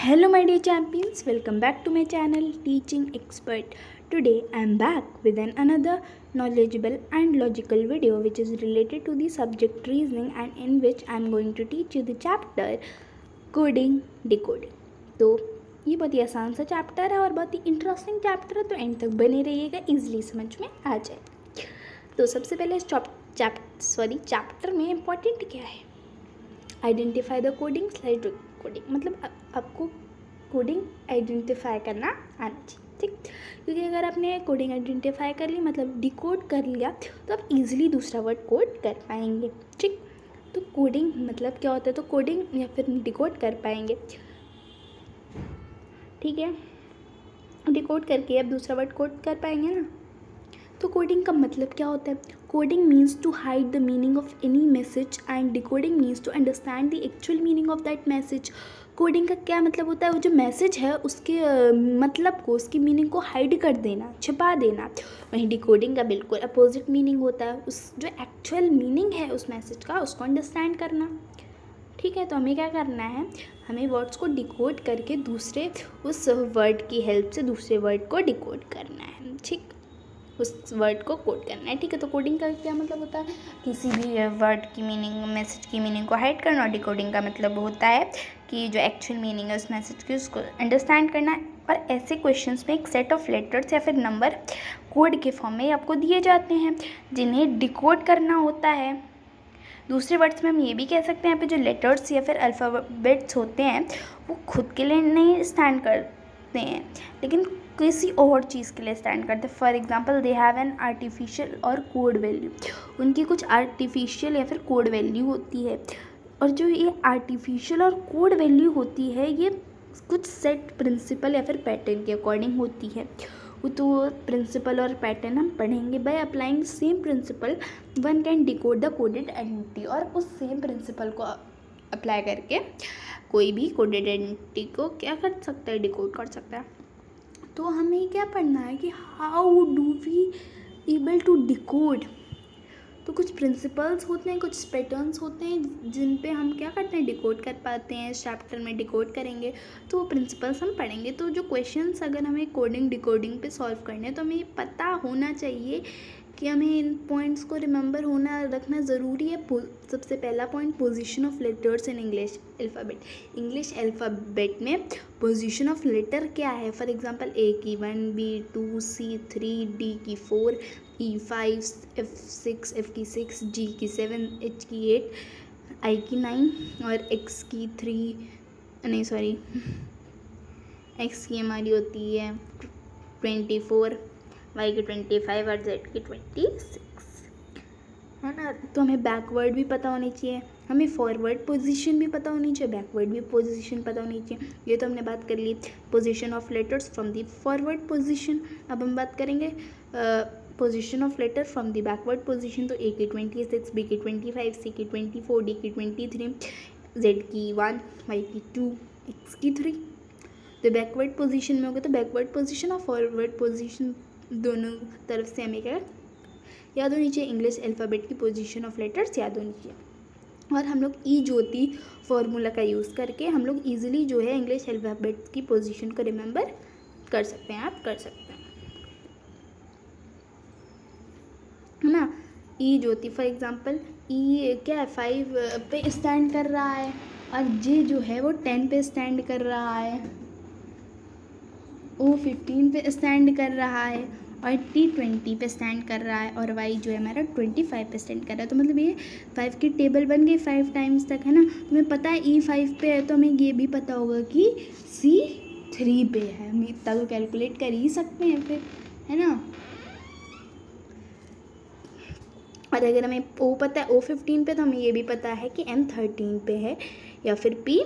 Hello, my dear champions. Welcome back to my channel, Teaching Expert. Today, I am back with another knowledgeable and logical video which is related to the subject reasoning and in which I am going to teach you the chapter Coding Decoding. तो ये बहुत ही आसान सा chapter है और बहुत ही interesting chapter है, तो एंड तक बने रहिएगा, इजीली समझ में आ जाए। तो सबसे पहले इस चैप्टर में इम्पॉर्टेंट क्या है? Identify the coding slide coding, मतलब आपको कोडिंग आइडेंटिफाई करना आना चाहिए, ठीक। क्योंकि अगर आपने कोडिंग आइडेंटिफाई कर ली, मतलब डिकोड कर लिया, तो आप इजीली दूसरा वर्ड कोड कर पाएंगे, ठीक। तो कोडिंग मतलब क्या होता है, तो कोडिंग या फिर डिकोड कर पाएंगे, ठीक है। डिकोड करके आप दूसरा वर्ड कोड कर पाएंगे ना। तो कोडिंग का मतलब क्या होता है? Coding means to hide the meaning of any message and decoding means to understand the actual meaning of that message. Coding का क्या मतलब होता है? वो जो मैसेज है उसके मतलब को, उसकी मीनिंग को हाइड कर देना, छिपा देना। वहीं डिकोडिंग का बिल्कुल अपोजिट मीनिंग होता है, उस जो एक्चुअल मीनिंग है उस मैसेज का उसको अंडरस्टैंड करना, ठीक है। तो हमें क्या करना है, हमें वर्ड्स को डिकोड करके दूसरे उस वर्ड की हेल्प से दूसरे वर्ड को डिकोड करना है, ठीक, उस वर्ड को कोड करना है, ठीक है। तो कोडिंग का क्या मतलब होता है? किसी भी वर्ड की मीनिंग, मैसेज की मीनिंग को हाइड करना। और डिकोडिंग का मतलब होता है कि जो एक्चुअल मीनिंग है उस मैसेज की उसको अंडरस्टैंड करना। और ऐसे क्वेश्चंस में एक सेट ऑफ लेटर्स या फिर नंबर कोड के फॉर्म में आपको दिए जाते हैं जिन्हें डिकोड करना होता है। दूसरे वर्ड्स में हम ये भी कह सकते हैं, यहाँ पे जो लेटर्स या फिर अल्फ़ाबेट्स होते हैं वो खुद के लिए नहीं स्टैंड करते हैं, लेकिन किसी और चीज़ के लिए स्टैंड करते हैं। For example, they have an artificial और कोड वैल्यू। उनकी कुछ आर्टिफिशियल या फिर कोड वैल्यू होती है, और जो ये आर्टिफिशियल और कोड वैल्यू होती है ये कुछ सेट प्रिंसिपल या फिर पैटर्न के अकॉर्डिंग होती है। तो प्रिंसिपल और पैटर्न हम पढ़ेंगे। By applying same principle one can decode the coded identity. और उस सेम प्रिंसिपल को अप्लाई करके कोई भी कोडेड आइडेंटिटी को क्या कर सकता है, डिकोड कर सकता है। तो हमें क्या पढ़ना है कि how do we able to decode. तो कुछ प्रिंसिपल्स होते हैं, कुछ पैटर्न्स होते हैं जिन पे हम क्या करते हैं, डिकोड कर पाते हैं। इस चैप्टर में डिकोड करेंगे तो वो प्रिंसिपल्स हम पढ़ेंगे। तो जो क्वेश्चंस अगर हमें कोडिंग डिकोडिंग पे सॉल्व करने हैं तो हमें ये पता होना चाहिए कि हमें इन पॉइंट्स को रिमेंबर होना रखना ज़रूरी है। सबसे पहला point, position of letters in English alphabet. English alphabet में पोजीशन ऑफ लेटर क्या है? फॉर एग्जांपल, ए की 1, बी 2, सी 3, डी की 4, ई 5, एफ 6, एफ की 6, जी की 7, एच की 8, आई की 9 और एक्स की 3, नहीं सॉरी, एक्स की हमारी होती है 24, वाई की 25 और जेड की 26, है ना। तो हमें बैकवर्ड भी पता होनी चाहिए, हमें फॉरवर्ड पोजीशन भी पता होनी चाहिए, बैकवर्ड भी पोजीशन पता होनी चाहिए। ये तो हमने बात कर ली position of letters from the forward position. अब हम बात करेंगे position of letter from the backward position. तो ए की 26, बी की 25, सी की 24, डी की 23, जेड की 1, वाई की 2, एक्स की 3। तो बैकवर्ड पोजीशन में होगा, तो बैकवर्ड पोजीशन और फॉरवर्ड पोजीशन दोनों तरफ से हमें क्या याद होनी चाहिए, इंग्लिश अल्फ़ाबेट की पोजीशन ऑफ लेटर्स याद होनी चाहिए। और हम लोग ई ज्योति फॉर्मूला का यूज़ करके हम लोग ईजिली जो है इंग्लिश अल्फ़ाबेट की पोजीशन को रिमेंबर कर सकते हैं, आप कर सकते हैं, है ना। ई ज्योति फॉर एग्जांपल, ई क्या है, 5 पे स्टैंड कर रहा है, और जे जो है वो 10 पे स्टैंड कर रहा है, ओ 15 पे स्टैंड कर रहा है, और टी 20 पे स्टैंड कर रहा है, और वाई जो है हमारा 25 पे स्टैंड कर रहा है। तो मतलब ये 5 की टेबल बन गई 5 टाइम्स तक, है ना। तुम्हें पता है ई 5 पे है, तो हमें ये भी पता होगा कि सी 3 पे है। हम इतना तो कैलकुलेट कर ही सकते हैं फिर, है ना। और अगर हमें ओ पता है ओ 15 पे, तो हमें ये भी पता है कि एम 13 पे है या फिर पी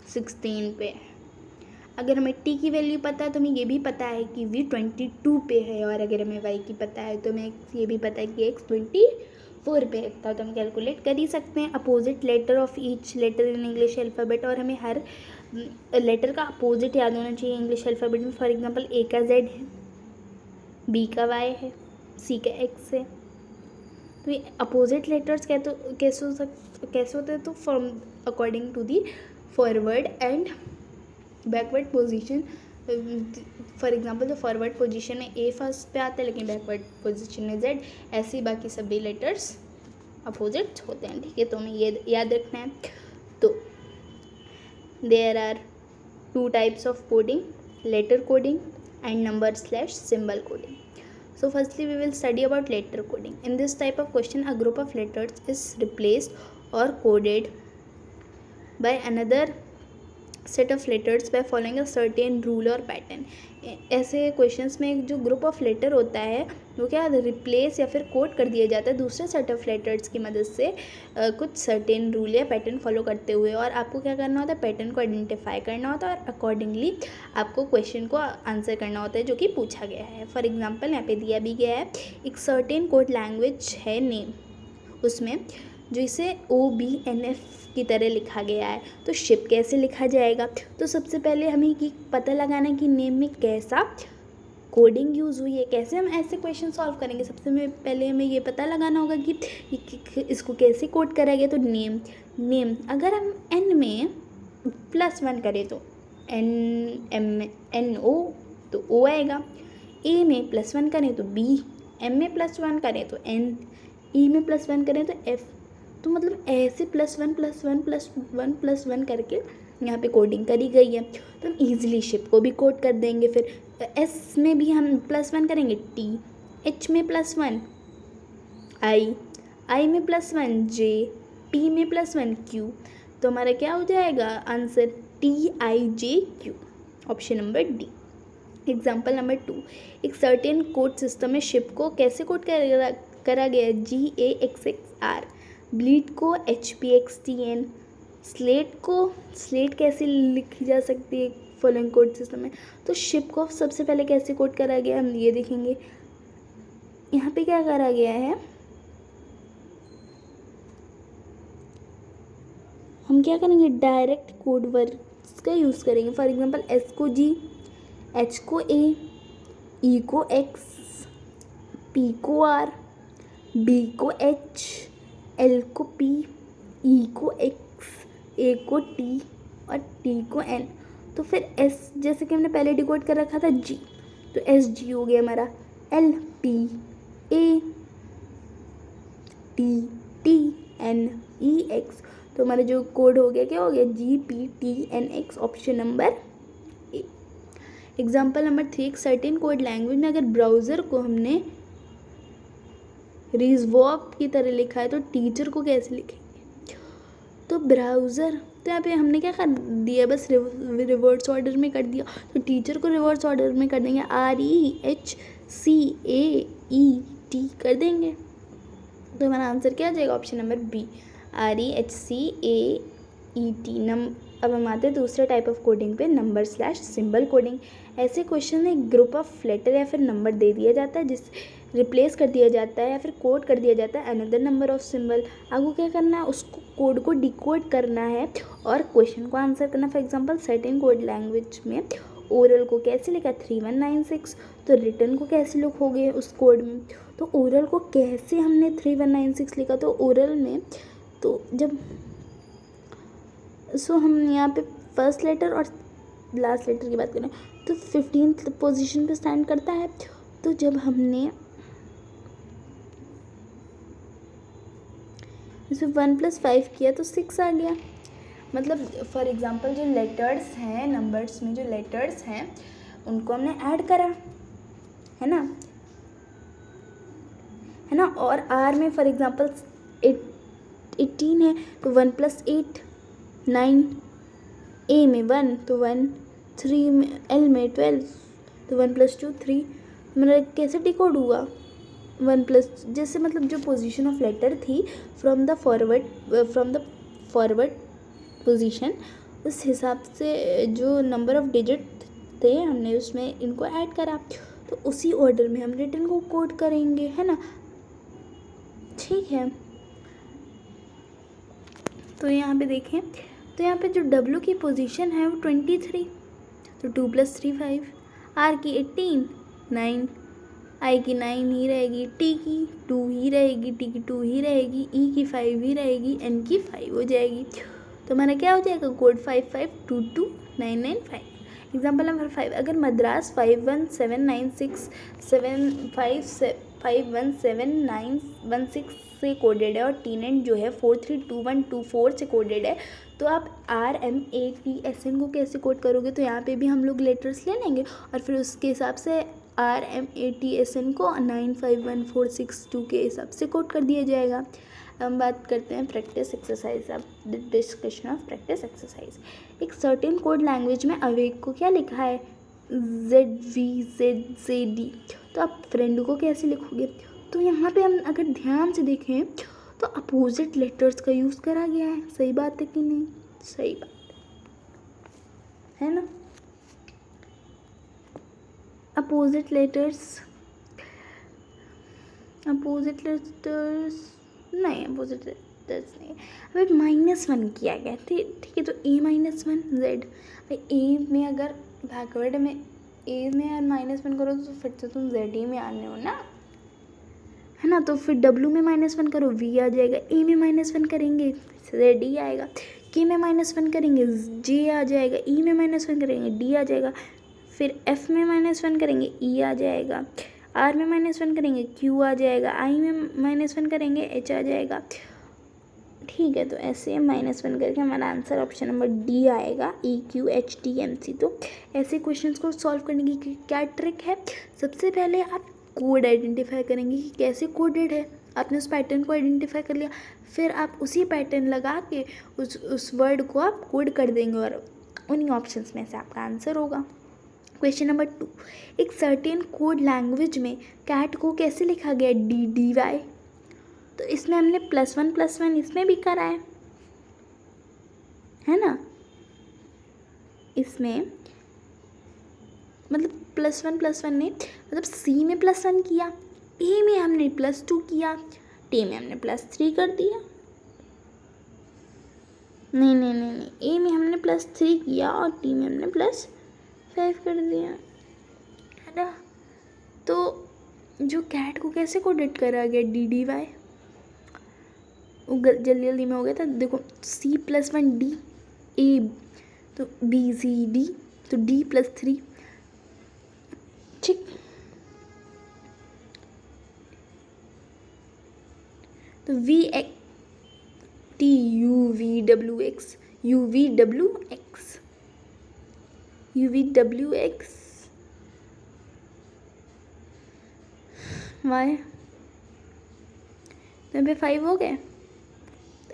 16 पे है। अगर हमें टी की वैल्यू पता है तो हमें ये भी पता है कि वी 22 पे है, और अगर हमें वाई की पता है तो हमें ये भी पता है कि एक्स 24 पे है। तो हम कैलकुलेट कर ही सकते हैं opposite letter of each letter in English alphabet. और हमें हर लेटर का अपोजिट याद होना चाहिए इंग्लिश अल्फ़ाबेट में। फॉर एग्जांपल, ए का जेड है, बी का वाई है, सी का एक्स है। तो ये अपोजिट लेटर्स कैसे होते हैं, तो from according to the forward and backward position. For example जो फॉरवर्ड पोजीशन में ए फर्स्ट पे आता है लेकिन बैकवर्ड पोजीशन में जेड, ऐसे ही बाकी सभी लेटर्स अपोजिट होते हैं। ठीक है, तो हमें ये याद रखना है। तो there are 2 types of coding, letter coding and number symbol coding. So firstly we will study about letter coding. In this type of question a group of letters is replaced or coded by another set of letters by following a certain rule or pattern. ऐसे questions में जो group of letter होता है वो क्या replace या फिर code कर दिया जाता है दूसरे सेट ऑफ लेटर्स की मदद से कुछ सर्टेन रूल या पैटर्न फॉलो करते हुए, और आपको क्या करना होता है, पैटर्न को आइडेंटिफाई करना होता है और अकॉर्डिंगली आपको क्वेश्चन को आंसर करना होता है जो कि पूछा गया है. फॉर एग्जांपल यहाँ पे दिया भी गया है एक सर्टेन कोड लैंग्वेज है नेम, उसमें जो इसे OBNF की तरह लिखा गया है. तो शिप कैसे लिखा जाएगा, तो सबसे पहले हमें ये पता लगाना कि नेम में कैसा कोडिंग यूज़ हुई है. कैसे हम ऐसे क्वेश्चन सॉल्व करेंगे, सबसे पहले हमें ये पता लगाना होगा कि इसको कैसे कोड करा गया. तो नेम अगर हम N में +1 करें तो NO तो O आएगा. A में +1 करें तो B, M में +1 करें तो N, E में +1 करें तो F. तो मतलब ऐसे +1 करके यहाँ पे कोडिंग करी गई है. तो हम ईजिली शिप को भी कोड कर देंगे. फिर S में भी हम +1 करेंगे T, H में +1 I में +1 J, P में +1 Q. तो हमारा क्या हो जाएगा answer TIJQ, option number D. Example number 2, एक सर्टेन कोड सिस्टम में शिप को कैसे कोड करा गया है GAXXR, ब्लीड को HPXTN, स्लेट कैसे लिखी जा सकती है फॉलोइंग कोड सिस्टम में. तो शिप को सबसे पहले कैसे कोड करा गया हम ये देखेंगे. यहाँ पे क्या करा गया है, हम क्या करेंगे डायरेक्ट कोड वर्ड्स का यूज़ करेंगे. फॉर एग्जांपल S को G, H को A, E को X, P को R, B को H, L को P, E को X, A को T और T को N. तो फिर S जैसे कि हमने पहले डिकोड कर रखा था G, तो SG हो गया हमारा L P A T N E X. तो हमारा जो कोड हो गया क्या हो गया GPTNX, option number A. Example number 3, एक सर्टेन कोड लैंग्वेज में अगर ब्राउज़र को हमने रिजवॉक की तरह लिखा है तो टीचर को कैसे लिखेंगे. तो ब्राउज़र, तो यहाँ पे हमने क्या कर दिया, बस रिवर्स ऑर्डर में कर दिया. तो टीचर को रिवर्स ऑर्डर में कर देंगे REHCAET कर देंगे. तो हमारा आंसर क्या आ जाएगा, ऑप्शन नंबर बी REHCAET. अब हम आते हैं दूसरे टाइप ऑफ कोडिंग पे, नंबर/सिंबल कोडिंग. ऐसे क्वेश्चन में एक ग्रुप ऑफ लेटर या फिर नंबर दे दिया जाता है जिस रिप्लेस कर दिया जाता है या फिर कोड कर दिया जाता है अनदर नंबर ऑफ सिंबल. आपको क्या करना है, उसको कोड को डिकोड करना है और क्वेश्चन को आंसर करना. For example certain code language में ओरल को कैसे लिखा 3196, तो रिटर्न को कैसे लिखोगे उस कोड में. तो ओरल को कैसे हमने 3196 लिखा, तो ओरल में तो जब हम यहाँ पे फर्स्ट लेटर और लास्ट लेटर की बात करें तो 15th पोजीशन पे स्टैंड करता है. तो जब हमने इसमें 1 + 5 किया तो 6 आ गया. मतलब फॉर एग्जांपल जो लेटर्स हैं, नंबर्स में जो लेटर्स हैं उनको हमने ऐड करा है ना. और आर में फॉर एग्जांपल 18 है तो 1 + 8 9, ए में 1 तो 1, 3 में एल में 12 तो 1 + 2 3. मतलब कैसे डिकोड हुआ 1 प्लस, जैसे मतलब जो पोजीशन ऑफ लेटर थी फ्रॉम द फॉरवर्ड पोजीशन, उस हिसाब से जो नंबर ऑफ डिजिट थे हमने उसमें इनको ऐड करा. तो उसी ऑर्डर में हम रिटर्न को कोड करेंगे, है ना. ठीक है, तो यहाँ पे देखें, तो यहाँ पे जो W की पोजीशन है वो 23, तो 2 + 3 5, R की 18 9, I की 9 ही रहेगी, T की 2 ही रहेगी, T की 2 ही रहेगी, E की 5 ही रहेगी, N की 5 हो जाएगी. तो हमारा क्या हो जाएगा कोड 55229995। एग्जाम्पल नंबर 5, अगर मद्रास 517916 से कोडेड है और टीनेट जो है 432124 से कोडेड है, तो आप RMATSN को कैसे कोड करोगे? तो यहाँ पे भी हम लोग लेटर्स ले लेंगे और फिर उसके हिसाब से RMATSN को 951462 के हिसाब से कोड कर दिया जाएगा। हम बात करते हैं प्रैक्टिस एक्सरसाइज। अब डिस्कशन ऑफ प्रैक्टिस एक्सरसाइज। एक सर्टेन कोड लैंग्वेज में अवेक को क्या लिखा है? ZVZZD। तो आप फ्रेंड को कैसे लिखोगे? तो यहाँ पे हम अगर ध्यान से देखें तो अपोजिट लेटर्स का यूज़ करा गया है। सही बात है कि नहीं? सही बात है ना। अपोजिट लेटर्स नहीं, अपोजिट लेटर्स नहीं। अब -1 किया गया, ठीक है। तो A-1 Z। भाई ए में अगर बैकवर्ड में ए में यार -1 करो तो फिर तो तुम Z में आने हो ना, है ना। तो फिर W में -1 करो V आ जाएगा, A में -1 करेंगे Z आएगा, K में -1 करेंगे J आ जाएगा, E में -1 करेंगे D आ जाएगा, फिर F में -1 करेंगे E आ जाएगा, R में -1 करेंगे Q आ जाएगा, I में -1 करेंगे H आ जाएगा। ठीक है, तो ऐसे -1 करके हमारा आंसर ऑप्शन नंबर D आएगा, EQHTMC। तो ऐसे क्वेश्चंस को सॉल्व करने की क्या ट्रिक है? सबसे पहले आप कोड आइडेंटिफाई करेंगे कि कैसे कोडेड है। आपने उस पैटर्न को आइडेंटिफाई कर लिया, फिर आप उसी पैटर्न लगा के उस वर्ड को आप कोड कर देंगे और उन्हीं ऑप्शंस में से आपका आंसर होगा। क्वेश्चन नंबर 2, एक सर्टेन कोड लैंग्वेज में कैट को कैसे लिखा गया? DDY। तो इसमें हमने +1 इसमें भी करा है ना। इसमें मतलब +1 नहीं, मतलब C में +1 किया, A में हमने +2 किया, T में हमने +3 कर दिया। नहीं, A में हमने +3 किया और T में हमने +5 कर दिया, है ना। तो जो कैट को कैसे कोडेड करा गया? DDY। जल्दी में हो गया था। देखो C+1 D, A तो B C D, तो D+3, ठीक। तो UVWX वाई। तो यहाँ पे 5 हो गए।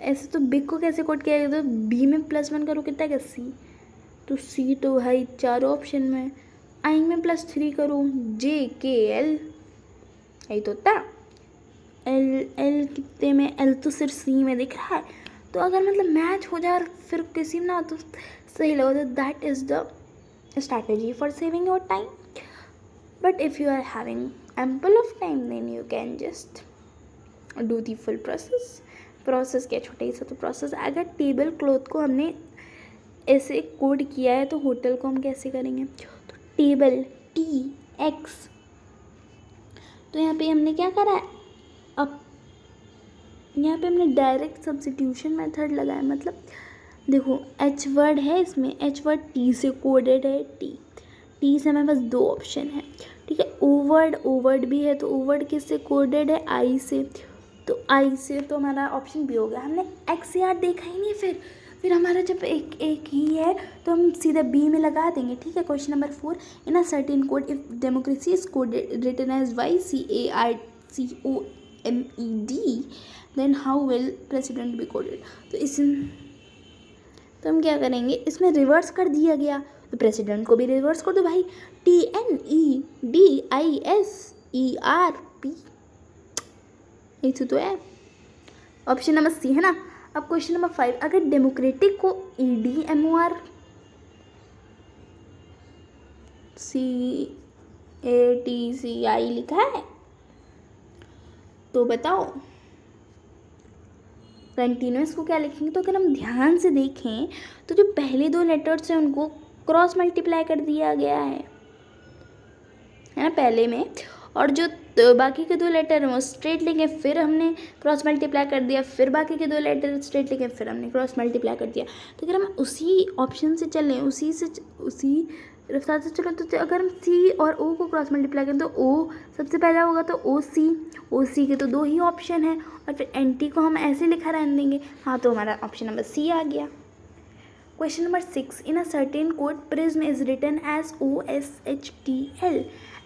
ऐसे तो बिग को कैसे कोड किया गया? तो B में +1 करो, कितना क्या C, तो C तो है 4 ऑप्शन में। I में +3 करो, J K L, यही तो होता। L कितने में? L तो सिर्फ C में दिख रहा है। तो अगर मतलब मैच हो जाए फिर किसी में ना तो सही लगा, तो that is the strategy for saving your time. But if you are having ample of time, then you can just do the full process क्या छोटा सा तो प्रोसेस। अगर टेबल क्लॉथ को हमने ऐसे कोड किया है तो होटल को हम कैसे करेंगे? तो टेबल TX। तो यहाँ पे हमने क्या करा है? अब यहाँ पे हमने डायरेक्ट सब्स्टिट्यूशन मेथड लगाया। मतलब देखो H वर्ड है, इसमें H वर्ड T से कोडेड है। T से हमारे पास 2 ऑप्शन है, ठीक है। O वर्ड भी है, तो O वर्ड किससे कोडेड है? I से, तो I से तो हमारा ऑप्शन B हो गया। हमने X यार देखा ही नहीं, फिर हमारा जब एक ही है तो हम सीधा B में लगा देंगे, ठीक है। Question number 4, in a certain code if democracy is coded written as YCARCOMED then how will president be coded? तो हम क्या करेंगे? इसमें रिवर्स कर दिया गया, तो प्रेसिडेंट को भी रिवर्स कर दो भाई, TNEDISERP, ये तो है। ऑप्शन नंबर C है ना। अब क्वेश्चन नंबर 5, अगर डेमोक्रेटिक को EDMORCATCI लिखा है तो बताओ कंटिन्यूस को क्या लिखेंगे? तो अगर हम ध्यान से देखें तो जो पहले 2 लेटर्स हैं उनको क्रॉस मल्टीप्लाई कर दिया गया है ना पहले में, और जो बाकी के 2 लेटर हैं वो स्ट्रेट लिखे, फिर हमने क्रॉस मल्टीप्लाई कर दिया, फिर बाकी के 2 लेटर स्ट्रेट लिखे, फिर हमने क्रॉस मल्टीप्लाई कर दिया। तो अगर हम उसी ऑप्शन से चलें, उसी रफ्तार से चलें, तो अगर हम सी और ओ को क्रॉस मल्टीप्लाई करें तो ओ सबसे पहला होगा, तो ओ सी के तो 2 ही ऑप्शन है, और फिर एन टी को हम ऐसे लिखा रहने देंगे। हाँ, तो हमारा ऑप्शन नंबर सी आ गया। Question number 6. In a certain code, prism is written as OSHTL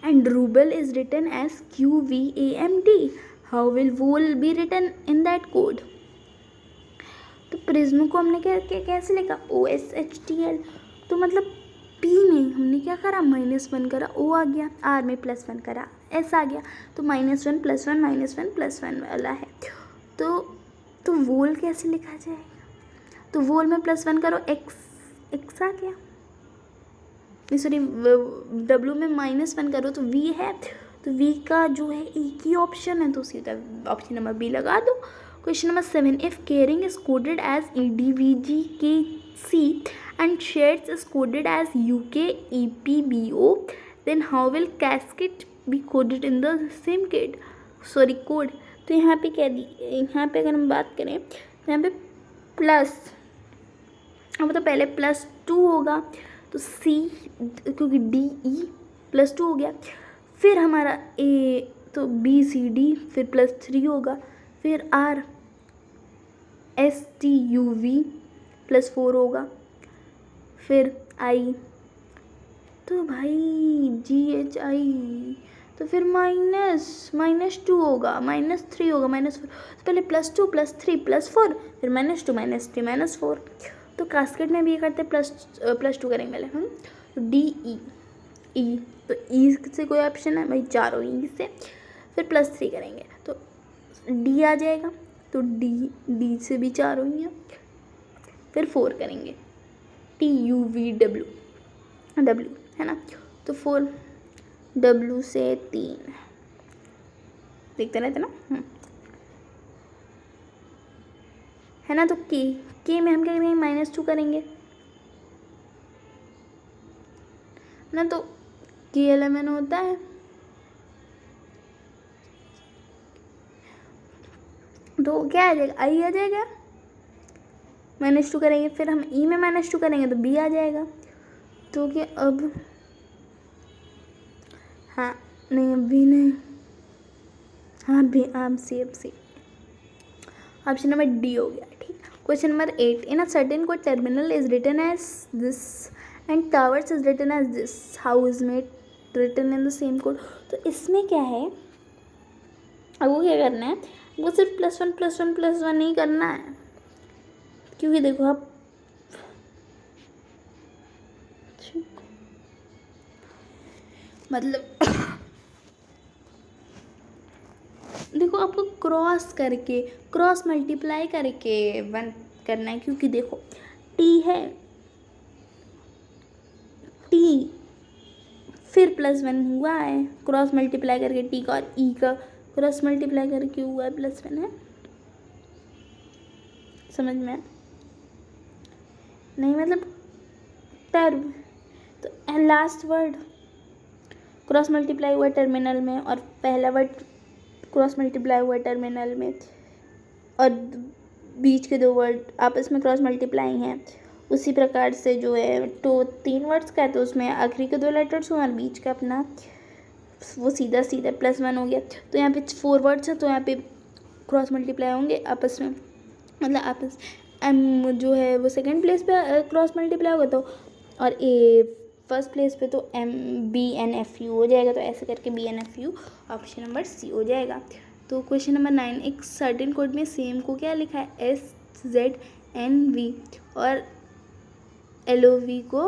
and ruble is written as QVAMD. How will vol be written in that code? तो प्रिज्म को हमने कैसे लिखा? OSHTL। तो मतलब P में हमने क्या करा? -1 करा, O आ गया, R में +1 करा, S आ गया, तो -1 + 1 -1 + 1 वाला है। तो वोल कैसे लिखा जाएगा? तो वोल में +1 करो, एक्स आ गया, सॉरी डब्लू में -1 करो तो वी है, तो वी का जो है एक ही ऑप्शन है, तो सीधा ऑप्शन नंबर बी लगा दो। Question number 7. If caring is coded as EDVGKC and shades is coded as UKEPBO, then how will casket be coded in the same code? तो यहाँ पे क्या दी, यहाँ पे अगर हम बात करें तो यहाँ पे प्लस, अब तो पहले +2 होगा, तो सी क्योंकि DE +2 हो गया, फिर हमारा A तो BCD, फिर +3 होगा, फिर RSTUV +4 होगा, फिर I तो भाई GHI, तो फिर -2 होगा, -3 होगा, -4, तो पहले +2 +3 +4, फिर -2 -3 -4। तो कास्केट में भी ये करते +2 करेंगे पहले हम, तो DE तो ई से कोई ऑप्शन है भाई, चारों ई से, फिर +3 करेंगे तो D आ जाएगा, तो D से भी चारों ई है, फिर 4 करेंगे TUVW है ना, तो 4 W से 3 देखते रहते ना, है ना। तो के में हम क्या करेंगे? -2 करेंगे ना, तो KLMN होता है, तो क्या आ जाएगा? I आ जाएगा, -2 करेंगे, फिर हम E में -2 करेंगे तो B आ जाएगा। तो क्या अब, हाँ नहीं, अब भी नहीं, हाँ भी, अब सी ऑप्शन नंबर D हो गया, ठीक। Question number 8. In a certain code terminal is written as this and towers is written as this, how is made written in the same code? तो इसमें क्या है, अब वो क्या करना है, वो सिर्फ +1 नहीं करना है, क्योंकि देखो आप मतलब देखो आपको क्रॉस मल्टीप्लाई करके 1 करना है, क्योंकि देखो T है, T फिर +1 हुआ है क्रॉस मल्टीप्लाई करके T का, और E का क्रॉस मल्टीप्लाई करके हुआ है +1 है, समझ में? नहीं मतलब टर्म, तो लास्ट वर्ड क्रॉस मल्टीप्लाई हुआ टर्मिनल में, और पहला वर्ड क्रॉस मल्टीप्लाई हुआ टर्मिनल में, और बीच के 2 वर्ड आपस में क्रॉस मल्टीप्लाई हैं। उसी प्रकार से जो है तो 3 वर्ड्स का है, तो उसमें आखिरी के 2 लेटर्स हुए और बीच का अपना वो सीधा +1 हो गया। तो यहाँ पे 4 वर्ड्स हैं, तो यहाँ पे क्रॉस मल्टीप्लाई होंगे आपस में, मतलब आपस एम जो है वो सेकेंड प्लेस पे क्रॉस मल्टीप्लाई होगा, तो और ए फर्स्ट प्लेस पे तो BNFU हो जाएगा, तो ऐसे करके BNFU ऑप्शन नंबर सी हो जाएगा। तो क्वेश्चन नंबर 9. एक सर्टेन कोड में सेम को क्या लिखा है? SZNV, और LOV को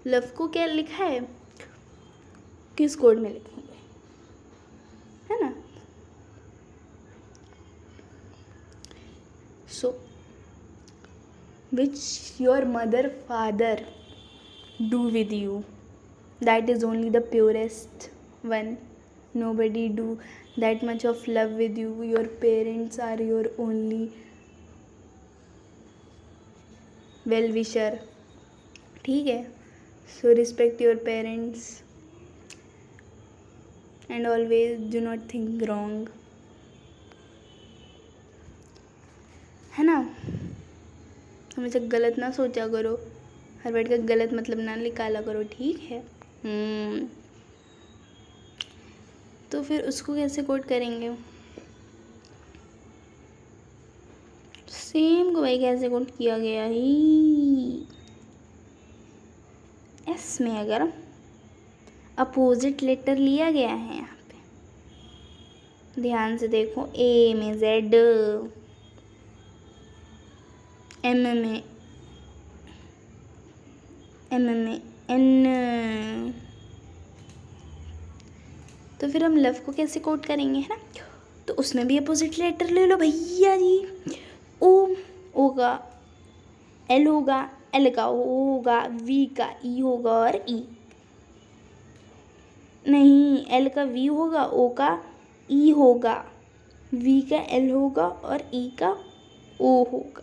लव को क्या लिखा है? किस कोड में लिखेंगे, है ना? So which your mother father do with you, that is only the purest one. Nobody do that much of love with you. Your parents are your only well wisher, ठीक है? So respect your parents. And always do not think wrong, है ना। हमेशा गलत ना सोचा करो, हर word का गलत मतलब ना निकाला करो, ठीक है। तो फिर उसको कैसे कोड करेंगे? सेम को भाई कैसे कोड किया गया ही, एस में अगर अपोजिट लेटर लिया गया है यहाँ पे, ध्यान से देखो, ए में जेड, एम में एन, तो फिर हम लव को कैसे कोड करेंगे, है ना। तो उसमें भी अपोजिट लेटर ले लो भैया जी। ओ होगा, एल होगा, एल का ओ होगा, वी का ई होगा और ई, नहीं एल का वी होगा, ओ का ई होगा, वी का एल होगा और ई का ओ होगा।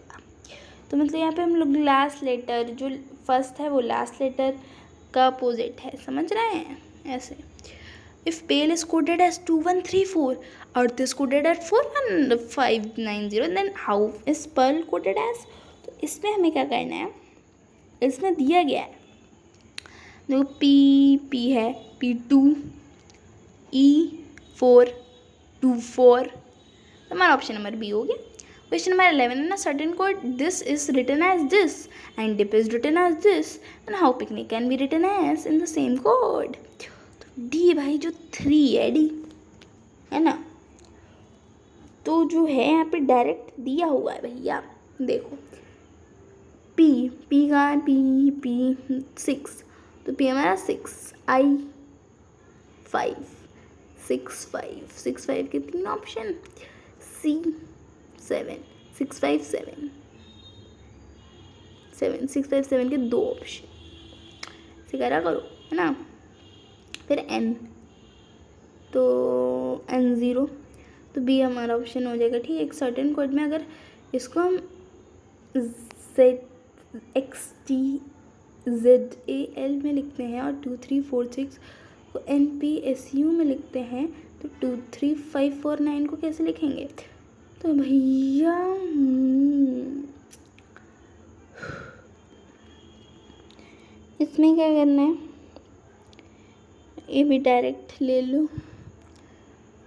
तो मतलब यहाँ पे हम लोग लास्ट लेटर जो फर्स्ट है वो लास्ट लेटर का अपोजिट है, समझ रहे हैं ऐसे। If pale is coded as 2134, earth is coded at 41590, then how is pearl coded as. तो इसमें हमें क्या करना है, इसमें दिया गया है देखो, पी है, P2 E4 24, तो हमारा ऑप्शन नंबर बी हो गया। क्वेश्चन नंबर 11 है ना, certain code this is written as this and dip is written as this and how picnic can be written as in the same code. तो D भाई जो 3 है, डी है ना, तो जो है यहाँ पे डायरेक्ट दिया हुआ है भैया, देखो पी का पी 6, तो पी हमारा 6, आई 5, 6 5 के 3 ऑप्शन, सी 7 6 5 7 6 5 7 के 2 ऑप्शन, से करा करो, है ना। फिर एन, तो एन 0, तो बी हमारा ऑप्शन हो जाएगा, ठीक है। एक सर्टेन कोड में अगर इसको हम ZXTZAL में लिखते हैं और 2 3 4 6 को NPSU में लिखते हैं, तो 2 3 5 4 9 को कैसे लिखेंगे? तो भैया इसमें क्या करना है, ये भी डायरेक्ट ले लो,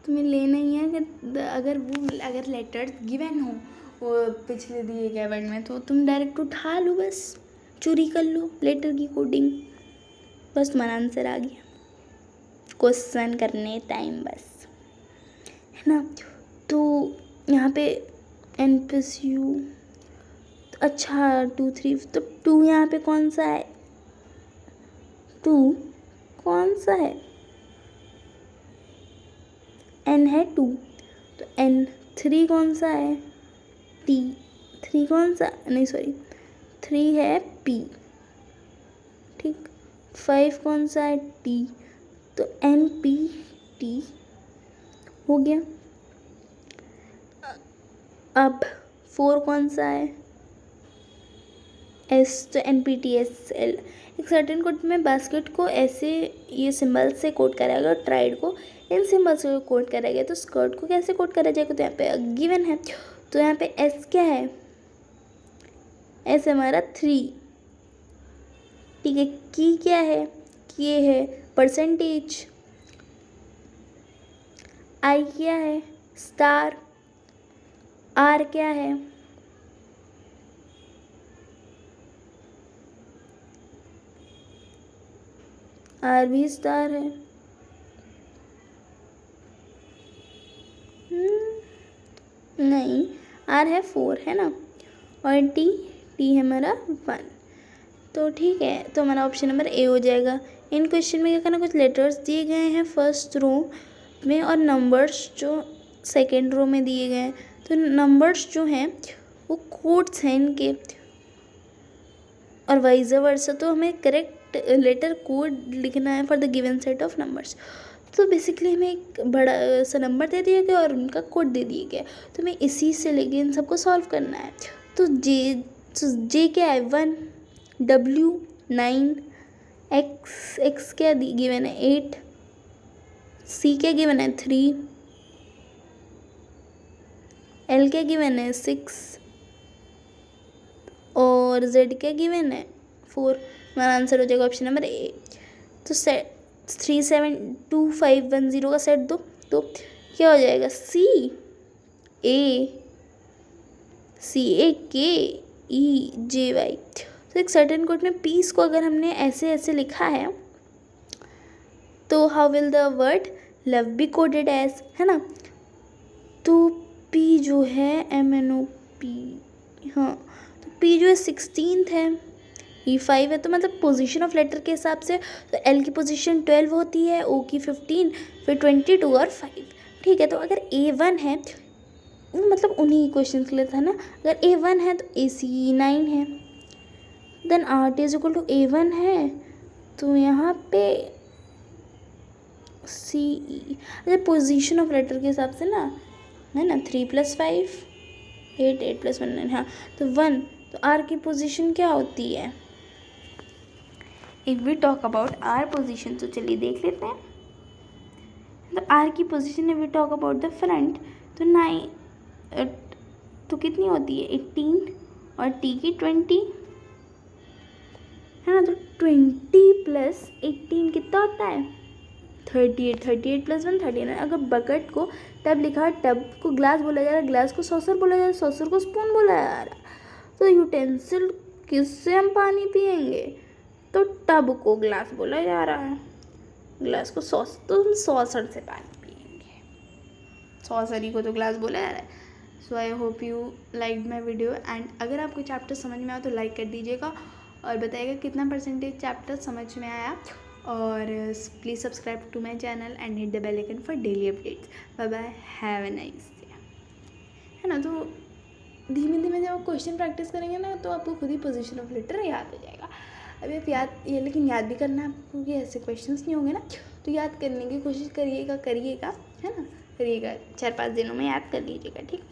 तुम्हें लेना ही है कि अगर लेटर्स गिवन हो वो पिछले दिए गए वर्ड में, तो तुम डायरेक्ट उठा लो, बस चोरी कर लो लेटर की कोडिंग, बस तुम्हारा आंसर आ गया क्वेश्चन करने टाइम, बस, है ना। तो यहाँ पे NPSU, अच्छा 2 3, तो 2 यहाँ पे कौन सा है, 2 कौन सा है, N है 2, तो N 3 कौन सा है, T 3 कौन सा, नहीं सॉरी 3 है P, ठीक। 5 कौन सा है, T, तो NPT हो गया। अब 4 कौन सा है, S, तो NPTSL। एक सर्टेन कोड में बास्केट को ऐसे ये सिंबल से कोड करा गया, ट्राइड को इन सिंबल से कोड करा गया, तो स्कर्ट को कैसे कोड करा जाएगा, तो यहाँ पे गिवन है, तो यहाँ पे S क्या है, S हमारा 3, ठीक है। की क्या है, ये है परसेंटेज, I क्या है, स्टार, R क्या है, R भी स्टार है, नहीं R है 4, है ना, और T है हमारा 1, तो ठीक है। तो हमारा ऑप्शन नंबर ए हो जाएगा। इन क्वेश्चन में क्या करना, कुछ लेटर्स दिए गए हैं फर्स्ट रो में और नंबर्स जो सेकेंड रो में दिए गए हैं, तो नंबर्स जो हैं वो कोड्स हैं इनके, और वाइज वर्सा, तो हमें करेक्ट लेटर कोड लिखना है for the given set of numbers. तो बेसिकली हमें एक बड़ा सा नंबर दे दिया गया और उनका कोड दे दिया गया, तो हमें इसी से लेके इन सबको सॉल्व करना है। तो जे क्या है 1, W 9, X क्या गिवन है 8, सी क्या गिवन है 3, एल क्या गिवन है 6 और जेड क्या गिवन है 4। हमारा आंसर हो जाएगा ऑप्शन नंबर ए। तो सेट 37251 का सेट दो तो क्या हो जाएगा ए के ई जे वाई। तो एक सर्टेन कोड में पीस को अगर हमने ऐसे ऐसे लिखा है तो how will the word love be coded as, है ना। तो पी जो है MNOP, हाँ तो पी जो है 16th है, E5 है, तो मतलब पोजीशन ऑफ लेटर के हिसाब से तो L की पोजीशन 12 होती है, O की 15, फिर 22 और 5। ठीक है, तो अगर A1 है वो मतलब उन्हीं क्वेश्चन के लिए था ना, अगर A1 है तो AC 9 है, then RT is equal to A1 है तो यहाँ पे CE। अच्छा पोजीशन ऑफ लेटर के हिसाब से ना, है ना, 3 + 5 8, 8 + 1 9, हाँ तो 1, तो R की पोजीशन क्या होती है। If we talk about R position तो चलिए देख लेते हैं। तो R की position if we talk about the front तो 9 तो कितनी होती है 18 और T की 20, है ना। तो 20 + 18 कितना होता है 38, 38 + 1 39। अगर बकेट को टब लिखा है, टब को ग्लास बोला जा रहा है, ग्लास को सॉसर बोला जा रहा है, सॉसर को स्पून बोला जा रहा है, तो यूटेंसिल किससे हम पानी पियेंगे, तो टब को ग्लास बोला जा रहा है, ग्लास को सॉस, तो हम सॉसर से पानी पियेंगे, सॉसरी को तो ग्लास बोला जा रहा है। So I hope you like my video and अगर आपको चैप्टर समझ में आया तो लाइक कर दीजिएगा और बताइएगा कितना % चैप्टर समझ में आया। और please subscribe to my channel and hit the bell icon for daily updates. Bye bye, have a nice day, है ना। तो धीमे धीमे जब आप क्वेश्चन प्रैक्टिस करेंगे ना तो आपको खुद ही पोजीशन ऑफ लेटर याद हो जाएगा। अभी आप याद ये लेकिन याद भी करना है आपको, क्योंकि ऐसे क्वेश्चंस नहीं होंगे ना, तो याद करने की कोशिश करिएगा, है ना, करिएगा 4-5 दिनों में याद कर लीजिएगा, ठीक है।